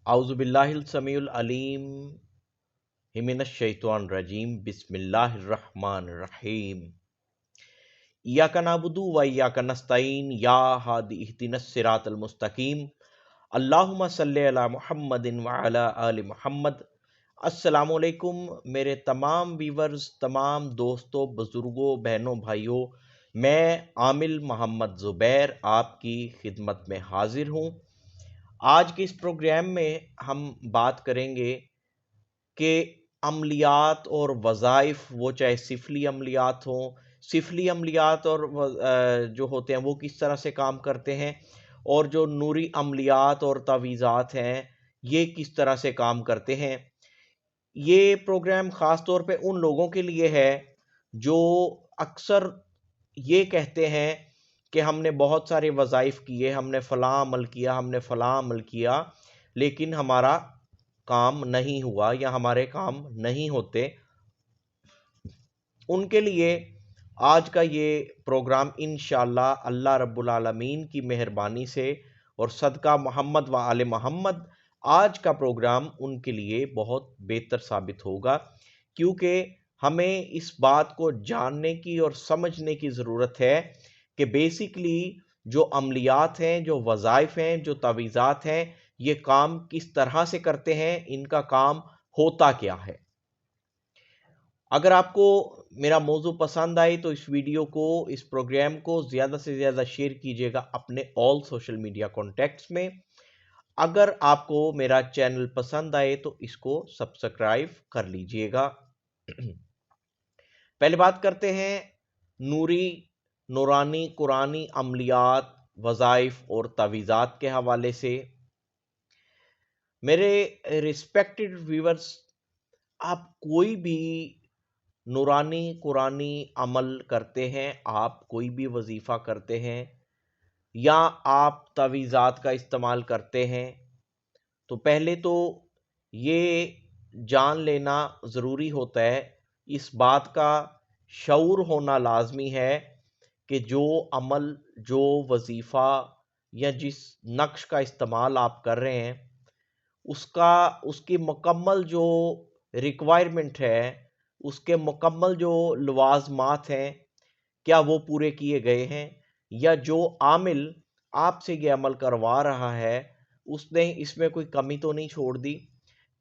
अऊज़ु बिल्लाहिल समीउल अलीम मिनश शैतानिर रजीम बिस्मिल्लाहिर रहमानिर रहीम। इय्याका नअबुदु व इय्याका नस्तईन या हादी इहदिनस सिरातल मुस्तकीम। अल्लाहुम्मा सल्लि अला मुहम्मदिन व अला आलि मुहम्मद। अस्सलामु अलैकुम मेरे तमाम व्यूवर्स, तमाम दोस्तों, बुजुर्गों, बहनों, भाइयों। मैं आमिल मोहम्मद ज़ुबैर आपकी खिदमत में हाजिर हूँ। आज के इस प्रोग्राम में हम बात करेंगे कि अमलियात और वज़ाइफ, वो चाहे सिफली अमलियात हों, सिफली अमलियात और जो होते हैं वो किस तरह से काम करते हैं, और जो नूरी अमलियात और तावीज़ात हैं ये किस तरह से काम करते हैं। ये प्रोग्राम ख़ास तौर पे उन लोगों के लिए है जो अक्सर ये कहते हैं कि हमने बहुत सारे वज़ाइफ किए, हमने फ़लाँ अमल किया, हमने फ़लाँ अमल किया, लेकिन हमारा काम नहीं हुआ या हमारे काम नहीं होते। उनके लिए आज का ये प्रोग्राम इंशाअल्लाह अल्लाह रब्बुल आलमीन की मेहरबानी से और सदका मोहम्मद व आले मोहम्मद, आज का प्रोग्राम उनके लिए बहुत बेहतर साबित होगा, क्योंकि हमें इस बात को जानने की और समझने की ज़रूरत है कि बेसिकली जो अमलियात हैं, जो वज़ाइफ हैं, जो तावीज़ात हैं, ये काम किस तरह से करते हैं, इनका काम होता क्या है। अगर आपको मेरा मौजू पसंद आए तो इस वीडियो को, इस प्रोग्राम को ज़्यादा से ज़्यादा शेयर कीजिएगा अपने ऑल सोशल मीडिया कॉन्टैक्ट्स में। अगर आपको मेरा चैनल पसंद आए तो इसको सब्सक्राइब कर लीजिएगा। पहले बात करते हैं नूरी, नूरानी, कुरानी अमलियात, वज़ाइफ और तावीज़ात के हवाले से। मेरे रिस्पेक्टेड व्यूअर्स, आप कोई भी नूरानी कुरानी अमल करते हैं, आप कोई भी वजीफ़ा करते हैं या आप तावीज़ात का इस्तेमाल करते हैं, तो पहले तो ये जान लेना ज़रूरी होता है, इस बात का शऊर होना लाजमी है कि जो अमल, जो वजीफ़ा या जिस नक्श का इस्तेमाल आप कर रहे हैं, उसकी मुकम्मल जो रिक्वायरमेंट है, उसके मुकम्मल जो लवाज़मात हैं, क्या वो पूरे किए गए हैं, या जो आमिल आपसे ये अमल करवा रहा है उसने इसमें कोई कमी तो नहीं छोड़ दी।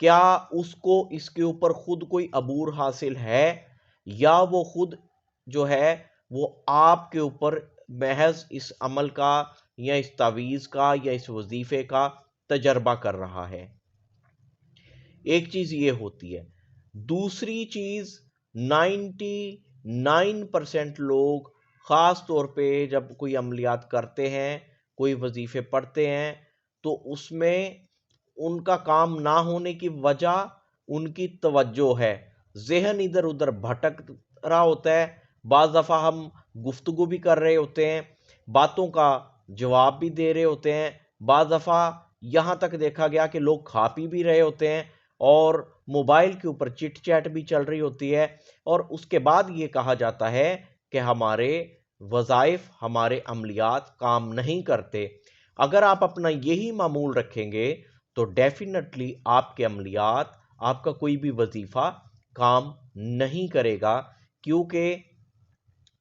क्या उसको इसके ऊपर खुद कोई अबूर हासिल है, या वो खुद जो है वो आपके ऊपर महज इस अमल का या इस तावीज़ का या इस वजीफे का तजर्बा कर रहा है। एक चीज ये होती है। दूसरी चीज, 99% लोग खास तौर पे जब कोई अमलियात करते हैं, कोई वजीफे पढ़ते हैं, तो उसमें उनका काम ना होने की वजह उनकी तवज्जो है। ज़हन इधर उधर भटक रहा होता है। बाज़ दफ़ा हम गुफ्तगू भी कर रहे होते हैं, बातों का जवाब भी दे रहे होते हैं, बाज़ दफ़ा यहाँ तक देखा गया कि लोग खा पी भी रहे होते हैं और मोबाइल के ऊपर चिट चैट भी चल रही होती है, और उसके बाद ये कहा जाता है कि हमारे वज़ाइफ, हमारे अमलियात काम नहीं करते। अगर आप अपना यही मामूल रखेंगे तो डेफिनेटली आपके अमलियात, आपका कोई भी वजीफा काम नहीं करेगा, क्योंकि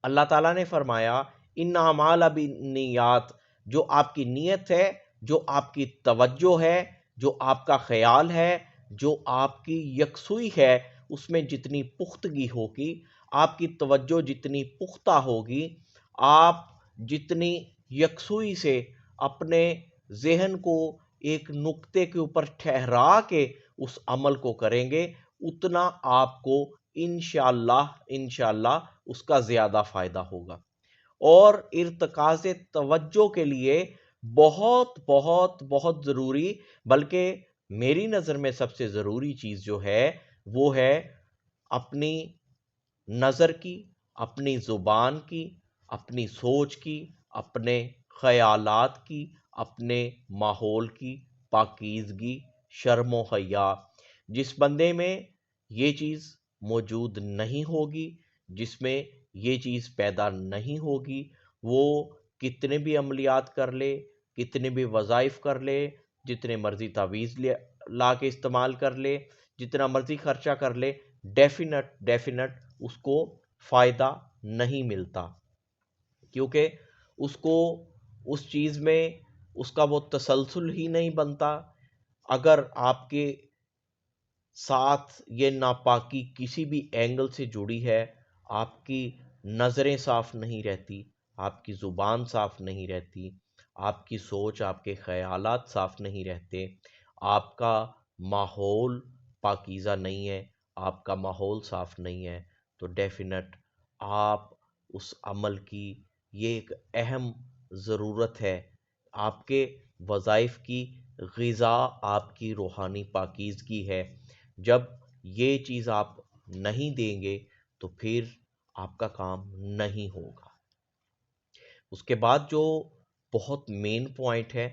अल्लाह ताला ने फरमाया इन्ना अमाल बिन्नियात, जो आपकी नीयत है, जो आपकी तवज्जो है, जो आपका ख्याल है, जो आपकी यकसुई है, उसमें जितनी पुख्तगी होगी, आपकी तवज्जो जितनी पुख्ता होगी, आप जितनी यकसुई से अपने जहन को एक नुक्ते के ऊपर ठहरा के उस अमल को करेंगे, उतना आपको इंशाअल्लाह उसका ज़्यादा फ़ायदा होगा। और इर्तिकाज़ तवज्जो के लिए बहुत बहुत बहुत ज़रूरी, बल्कि मेरी नज़र में सबसे ज़रूरी चीज़ जो है वो है अपनी नज़र की, अपनी ज़ुबान की, अपनी सोच की, अपने ख़यालात की, अपने माहौल की पाकीज़गी, शर्म व हया। जिस बंदे में ये चीज़ मौजूद नहीं होगी, जिसमें ये चीज़ पैदा नहीं होगी, वो कितने भी अमलियात कर ले, कितने भी वज़ाइफ कर ले, जितने मर्जी तावीज़ ला के इस्तेमाल कर ले, जितना मर्जी खर्चा कर ले, डेफिनेट उसको फ़ायदा नहीं मिलता, क्योंकि उसको उस चीज़ में उसका वो तसलसल ही नहीं बनता। अगर आपके साथ ये नापाकी किसी भी एंगल से जुड़ी है, आपकी नज़रें साफ नहीं रहती, आपकी ज़ुबान साफ नहीं रहती, आपकी सोच, आपके ख़यालात साफ नहीं रहते, आपका माहौल पाकीज़ा नहीं है, आपका माहौल साफ नहीं है, तो डेफिनेट आप उस अमल की ये एक अहम ज़रूरत है। आपके वज़ाइफ की ग़िज़ा आपकी रूहानी पाकीज़गी है। जब ये चीज़ आप नहीं देंगे तो फिर आपका काम नहीं होगा। उसके बाद जो बहुत मेन पॉइंट है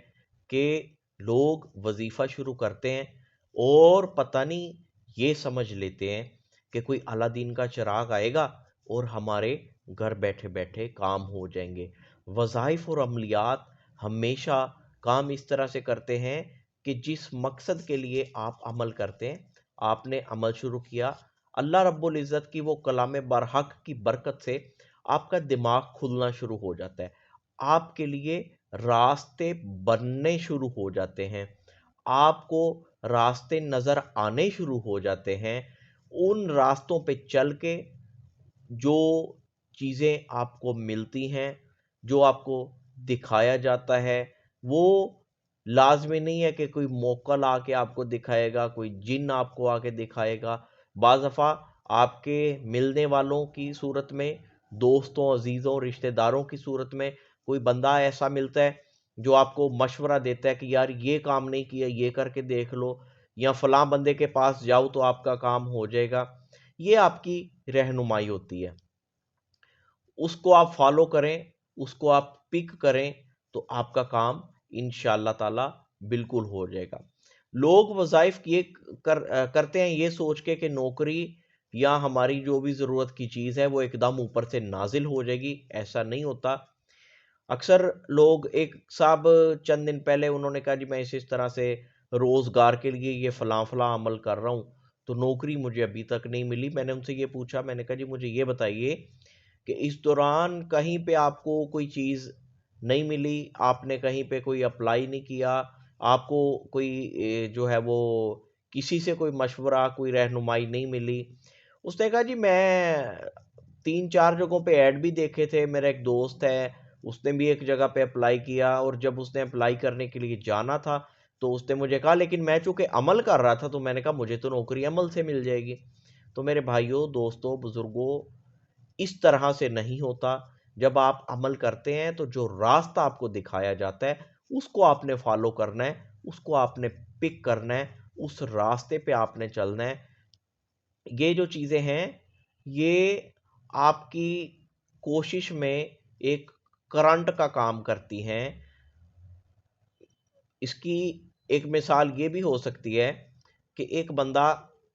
कि लोग वजीफ़ा शुरू करते हैं और पता नहीं ये समझ लेते हैं कि कोई अलादीन का चिराग आएगा और हमारे घर बैठे बैठे काम हो जाएंगे। वज़ाइफ और अमलियात हमेशा काम इस तरह से करते हैं कि जिस मकसद के लिए आप अमल करते हैं, आपने अमल शुरू किया, अल्लाह रब्बुल इज़्ज़त की वो कलाम बरहक की बरकत से आपका दिमाग खुलना शुरू हो जाता है, आपके लिए रास्ते बनने शुरू हो जाते हैं, आपको रास्ते नज़र आने शुरू हो जाते हैं। उन रास्तों पे चल के जो चीज़ें आपको मिलती हैं, जो आपको दिखाया जाता है, वो लाज़मी नहीं है कि कोई मोकल आके आपको दिखाएगा, कोई जिन आपको आके दिखाएगा। बाज़ दफ़ा आपके मिलने वालों की सूरत में, दोस्तों, अजीज़ों, रिश्तेदारों की सूरत में कोई बंदा ऐसा मिलता है जो आपको मशवरा देता है कि यार ये काम नहीं किया, ये करके देख लो, या फलां बंदे के पास जाओ तो आपका काम हो जाएगा। ये आपकी रहनुमाई होती है, उसको आप फॉलो करें, उसको आप पिक करें, तो आपका काम इंशाअल्लाह ताला बिल्कुल हो जाएगा। लोग वज़ाइफ ये करते हैं ये सोच के कि नौकरी या हमारी जो भी ज़रूरत की चीज़ है वो एकदम ऊपर से नाजिल हो जाएगी, ऐसा नहीं होता। अक्सर लोग, एक साहब चंद दिन पहले उन्होंने कहा जी मैं इस तरह से रोज़गार के लिए ये फ़लाँ फ़लाँ अमल कर रहा हूँ, तो नौकरी मुझे अभी तक नहीं मिली। मैंने उनसे ये पूछा, मैंने कहा जी मुझे ये बताइए कि इस दौरान कहीं पे आपको कोई चीज़ नहीं मिली, आपने कहीं पे कोई अप्लाई नहीं किया, आपको कोई जो है वो किसी से कोई मशवरा, कोई रहनुमाई नहीं मिली। उसने कहा जी मैं 3-4 जगहों पे ऐड भी देखे थे, मेरा एक दोस्त है, उसने भी एक जगह पे अप्लाई किया, और जब उसने अप्लाई करने के लिए जाना था तो उसने मुझे कहा लेकिन मैं चूंकि अमल कर रहा था, तो मैंने कहा मुझे तो नौकरी अमल से मिल जाएगी। तो मेरे भाइयों, दोस्तों, बुजुर्गों, इस तरह से नहीं होता। जब आप अमल करते हैं तो जो रास्ता आपको दिखाया जाता है उसको आपने फॉलो करना है, उसको आपने पिक करना है, उस रास्ते पे आपने चलना है। ये जो चीज़ें हैं ये आपकी कोशिश में एक करंट का काम करती हैं। इसकी एक मिसाल ये भी हो सकती है कि एक बंदा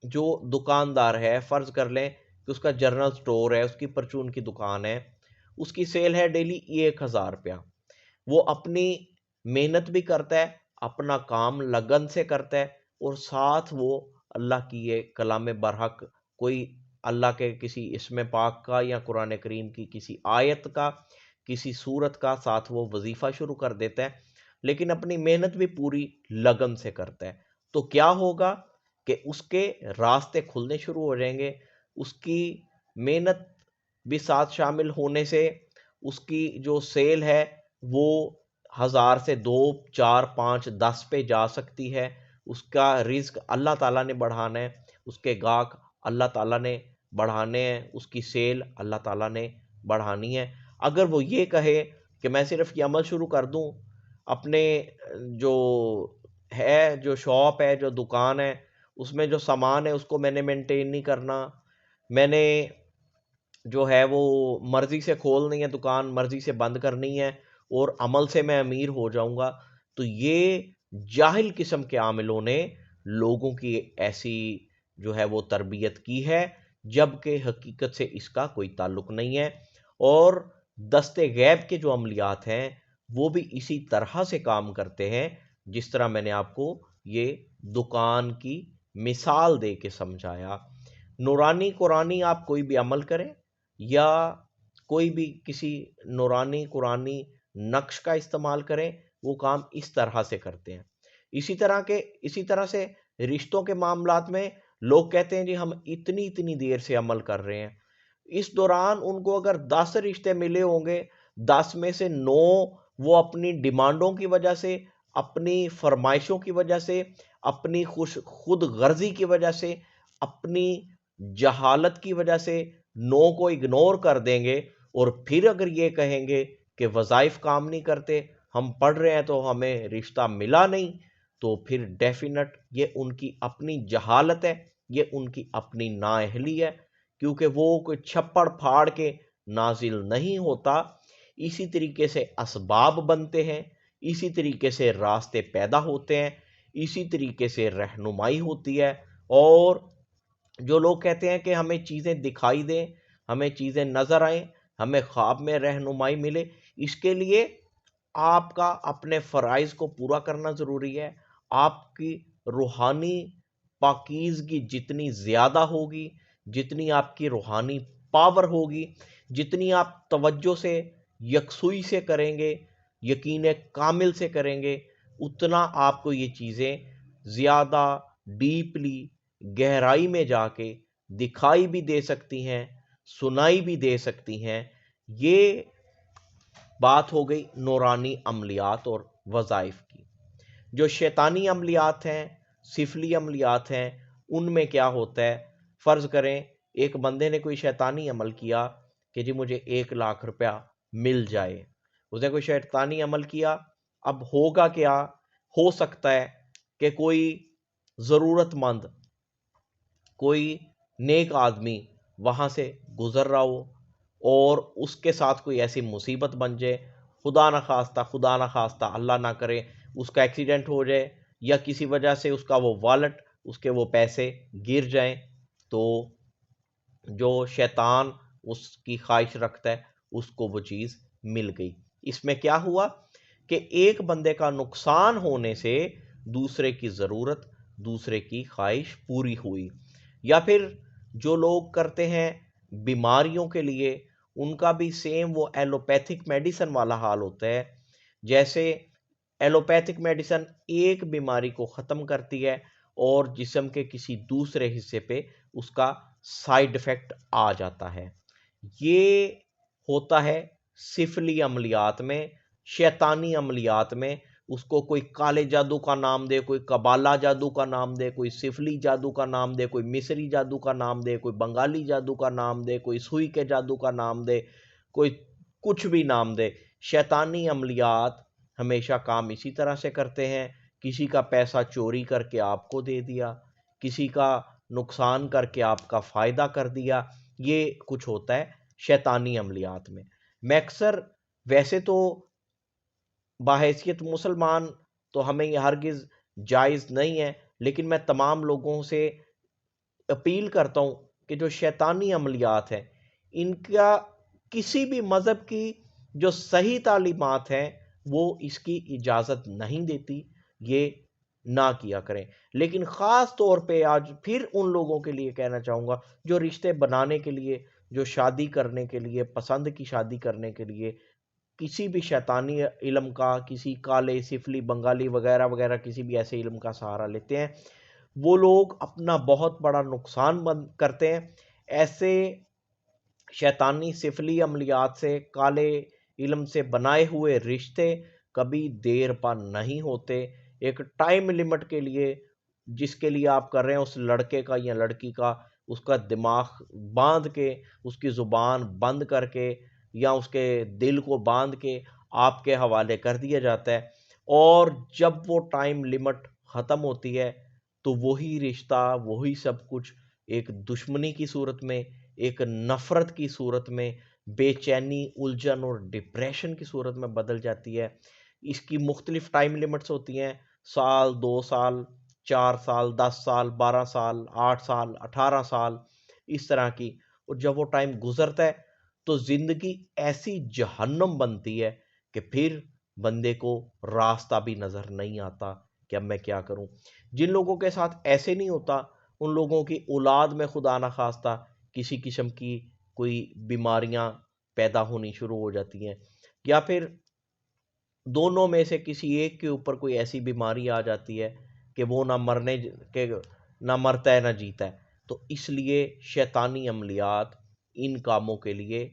जो दुकानदार है, फ़र्ज़ कर लें कि उसका जनरल स्टोर है, उसकी परचून की दुकान है, उसकी सेल है डेली 1000 रुपया। वो अपनी मेहनत भी करता है, अपना काम लगन से करता है, और साथ वो अल्लाह की ये कलाम बरहक, कोई अल्लाह के किसी इसमें पाक का या कुरान करीम की किसी आयत का, किसी सूरत का साथ वो वजीफ़ा शुरू कर देता है, लेकिन अपनी मेहनत भी पूरी लगन से करता है। तो क्या होगा कि उसके रास्ते खुलने शुरू हो जाएंगे, उसकी मेहनत भी साथ शामिल होने से उसकी जो सेल है वो 1000 से 2, 4, 5, 10 पे जा सकती है। उसका रिज्क अल्लाह ताला ने बढ़ाना है, उसके गाहक अल्लाह ताला ने बढ़ाने हैं, उसकी सेल अल्लाह ताला ने बढ़ानी है। अगर वो ये कहे कि मैं सिर्फ ये अमल शुरू कर दूं, अपने जो है, जो शॉप है, जो दुकान है, उसमें जो सामान है उसको मैंने मेंटेन नहीं करना, मैंने जो है वो मर्जी से खोलनी है दुकान, मर्जी से बंद करनी है, और अमल से मैं अमीर हो जाऊंगा, तो ये जाहिल किस्म के आमिलों ने लोगों की ऐसी जो है वो तरबियत की है, जबकि हकीकत से इसका कोई ताल्लुक नहीं है। और दस्ते गैब के जो अमलियात हैं वो भी इसी तरह से काम करते हैं, जिस तरह मैंने आपको ये दुकान की मिसाल दे के समझाया। नूरानी कुरानी आप कोई भी अमल करें या कोई भी किसी नूरानी कुरानी नक्श का इस्तेमाल करें, वो काम इस तरह से करते हैं। इसी तरह से रिश्तों के मामलात में लोग कहते हैं जी हम इतनी इतनी देर से अमल कर रहे हैं, इस दौरान उनको अगर 10 रिश्ते मिले होंगे, 10 में से 9 वो अपनी डिमांडों की वजह से, अपनी फरमाइशों की वजह से, अपनी खुद गर्जी की वजह से, अपनी जहालत की वजह से 9 को इग्नोर कर देंगे और फिर अगर ये कहेंगे कि वज़ाइफ काम नहीं करते, हम पढ़ रहे हैं तो हमें रिश्ता मिला नहीं, तो फिर डेफिनेट ये उनकी अपनी जहालत है, ये उनकी अपनी नाअहली है, क्योंकि वो कोई छप्पड़ फाड़ के नाजिल नहीं होता। इसी तरीके से असबाब बनते हैं, इसी तरीके से रास्ते पैदा होते हैं, इसी तरीके से रहनुमाई होती है। और जो लोग कहते हैं कि हमें चीज़ें दिखाई दें, हमें चीज़ें नज़र आएं, हमें ख्वाब में रहनुमाई मिले, इसके लिए आपका अपने फ़राइज़ को पूरा करना ज़रूरी है। आपकी रूहानी पाकीज़गी जितनी ज़्यादा होगी, जितनी आपकी रूहानी पावर होगी, जितनी आप तवज्जो से, यकसुई से करेंगे, यकीन कामिल से करेंगे, उतना आपको ये चीज़ें ज़्यादा डीपली, गहराई में जाके दिखाई भी दे सकती हैं, सुनाई भी दे सकती हैं। ये बात हो गई नूरानी अमलियात और वज़ाइफ की। जो शैतानी अमलियात हैं, सिफली अमलियात हैं, उनमें क्या होता है, फ़र्ज़ करें एक बंदे ने कोई शैतानी अमल किया कि जी मुझे 1 लाख रुपया मिल जाए, उसने कोई शैतानी अमल किया। अब होगा क्या, हो सकता है कि कोई ज़रूरतमंद, कोई नेक आदमी वहाँ से गुज़र रहा हो और उसके साथ कोई ऐसी मुसीबत बन जाए, खुदा ना खास्ता अल्लाह ना करे उसका एक्सीडेंट हो जाए, या किसी वजह से उसका वो वॉलेट, उसके वो पैसे गिर जाएं, तो जो शैतान उसकी ख्वाहिश रखता है उसको वो चीज़ मिल गई। इसमें क्या हुआ कि एक बंदे का नुकसान होने से दूसरे की ज़रूरत, दूसरे की ख्वाहिश पूरी हुई। या फिर जो लोग करते हैं बीमारियों के लिए, उनका भी सेम वो एलोपैथिक मेडिसिन वाला हाल होता है। जैसे एलोपैथिक मेडिसिन एक बीमारी को ख़त्म करती है और जिस्म के किसी दूसरे हिस्से पे उसका साइड इफ़ेक्ट आ जाता है। ये होता है सिफली अमलियात में, शैतानी अमलियात में। उसको कोई काले जादू का नाम दे, कोई कबाला जादू का नाम दे, कोई सिफली जादू का नाम दे, कोई मिस्री जादू का नाम दे, कोई बंगाली जादू का नाम दे, कोई सुई के जादू का नाम दे, कोई कुछ भी नाम दे। शैतानी अमलियात हमेशा काम इसी तरह से करते हैं। किसी का पैसा चोरी करके आपको दे दिया, किसी का नुकसान करके आपका फ़ायदा कर दिया, ये कुछ होता है शैतानी अमलियात में। मैं अक्सर, वैसे तो बाहैसियत मुसलमान तो हमें ये हरगिज़ जायज़ नहीं है, लेकिन मैं तमाम लोगों से अपील करता हूँ कि जो शैतानी अमलियात हैं, इनका किसी भी मज़हब की जो सही तालीमात हैं, वो इसकी इजाज़त नहीं देती, ये ना किया करें। लेकिन ख़ास तौर पे आज फिर उन लोगों के लिए कहना चाहूँगा जो रिश्ते बनाने के लिए, जो शादी करने के लिए, पसंद की शादी करने के लिए किसी भी शैतानी इल्म का, किसी काले, सिफली, बंगाली वगैरह वगैरह किसी भी ऐसे इल्म का सहारा लेते हैं, वो लोग अपना बहुत बड़ा नुकसान करते हैं। ऐसे शैतानी सिफली अमलियात से, काले इल्म से बनाए हुए रिश्ते कभी देर पा नहीं होते। एक टाइम लिमिट के लिए, जिसके लिए आप कर रहे हैं, उस लड़के का या लड़की का, उसका दिमाग बांध के, उसकी ज़ुबान बंद करके या उसके दिल को बांध के आपके हवाले कर दिया जाता है। और जब वो टाइम लिमिट ख़त्म होती है तो वही रिश्ता, वही सब कुछ एक दुश्मनी की सूरत में, एक नफ़रत की सूरत में, बेचैनी, उलझन और डिप्रेशन की सूरत में बदल जाती है। इसकी मुख्तलिफ टाइम लिमिट्स होती हैं, साल, 2 साल, 4 साल, 10 साल, 12 साल, 8 साल, 18 साल, इस तरह की। और जब वो टाइम गुजरता है तो ज़िंदगी ऐसी जहन्नुम बनती है कि फिर بندے کو راستہ بھی نظر نہیں آتا کہ اب میں کیا کروں۔ جن لوگوں کے ساتھ ایسے نہیں ہوتا ان لوگوں کی اولاد میں خدا نخواستہ کسی قسم کی کوئی بیماریاں پیدا ہونی شروع ہو جاتی ہیں، یا پھر دونوں میں سے کسی ایک کے اوپر کوئی ایسی بیماری آ جاتی ہے کہ وہ نہ مرتا ہے نہ جیتا ہے۔ تو اس لیے شیطانی عملیات ان کاموں کے لیے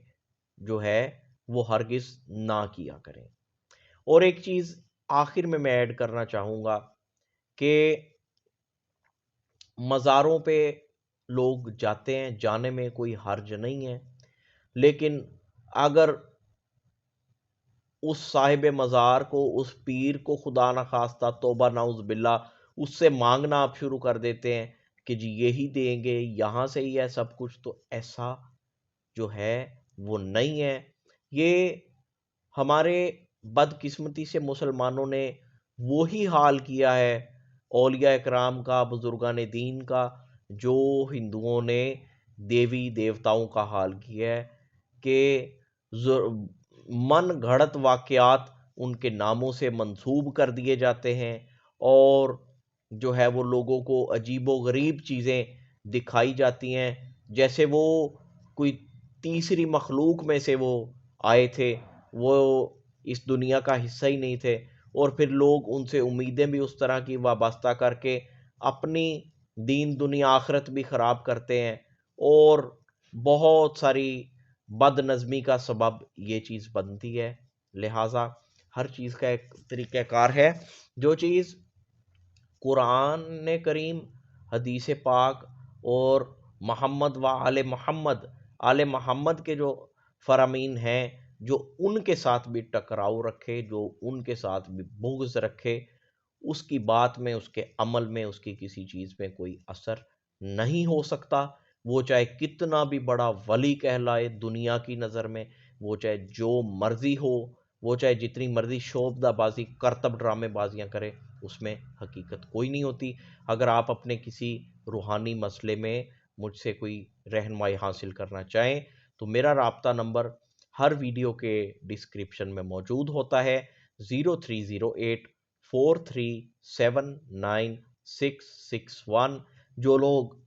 جو ہے وہ ہرگز نہ کیا کریں۔ اور ایک چیز آخر میں ایڈ کرنا چاہوں گا کہ مزاروں پہ لوگ جاتے ہیں، جانے میں کوئی حرج نہیں ہے، لیکن اگر اس صاحب مزار کو، اس پیر کو خدا نخواستہ توبہ نعوذ باللہ اس سے مانگنا آپ شروع کر دیتے ہیں کہ جی یہی دیں گے، یہاں سے ہی ہے سب کچھ، تو ایسا جو ہے وہ نہیں ہے۔ یہ ہمارے بدقسمتی سے مسلمانوں نے وہی حال کیا ہے اولیاء اکرام کا، بزرگان دین کا، جو ہندوؤں نے دیوی دیوتاؤں کا حال کیا ہے کہ من گھڑت واقعات ان کے ناموں سے منسوب کر دیے جاتے ہیں، اور جو ہے وہ لوگوں کو عجیب و غریب چیزیں دکھائی جاتی ہیں، جیسے وہ کوئی تیسری مخلوق میں سے وہ آئے تھے، وہ اس دنیا کا حصہ ہی نہیں تھے، اور پھر لوگ ان سے امیدیں بھی اس طرح کی وابستہ کر کے اپنی دین دنیا آخرت بھی خراب کرتے ہیں، اور بہت ساری بد نظمی کا سبب یہ چیز بنتی ہے۔ لہٰذا ہر چیز کا ایک طریقہ کار ہے۔ جو چیز قرآن کریم، حدیث پاک اور محمد و آل محمد کے جو فرامین ہیں، جو ان کے ساتھ بھی ٹکراؤ رکھے، جو ان کے ساتھ بھی بغض رکھے، اس کی بات میں، اس کے عمل میں، اس کی کسی چیز میں کوئی اثر نہیں ہو سکتا۔ وہ چاہے کتنا بھی بڑا ولی کہلائے دنیا کی نظر میں، وہ چاہے جو مرضی ہو، وہ چاہے جتنی مرضی شوبدہ بازی، کرتب ڈرامے بازیاں کرے، اس میں حقیقت کوئی نہیں ہوتی۔ اگر آپ اپنے کسی روحانی مسئلے میں مجھ سے کوئی رہنمائی حاصل کرنا چاہیں تو میرا رابطہ نمبر ہر ویڈیو کے ڈسکرپشن میں موجود ہوتا ہے، 0308437961۔ جو لوگ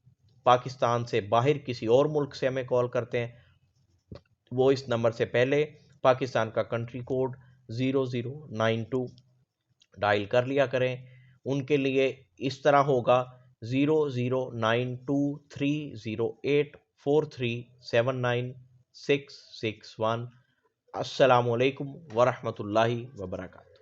پاکستان سے باہر کسی اور ملک سے ہمیں کال کرتے ہیں وہ اس نمبر سے پہلے پاکستان کا کنٹری کوڈ 0092 ڈائل کر لیا کریں۔ ان کے لیے اس طرح ہوگا 00923084379661۔ السلام علیکم ورحمۃ اللہ وبرکاتہ۔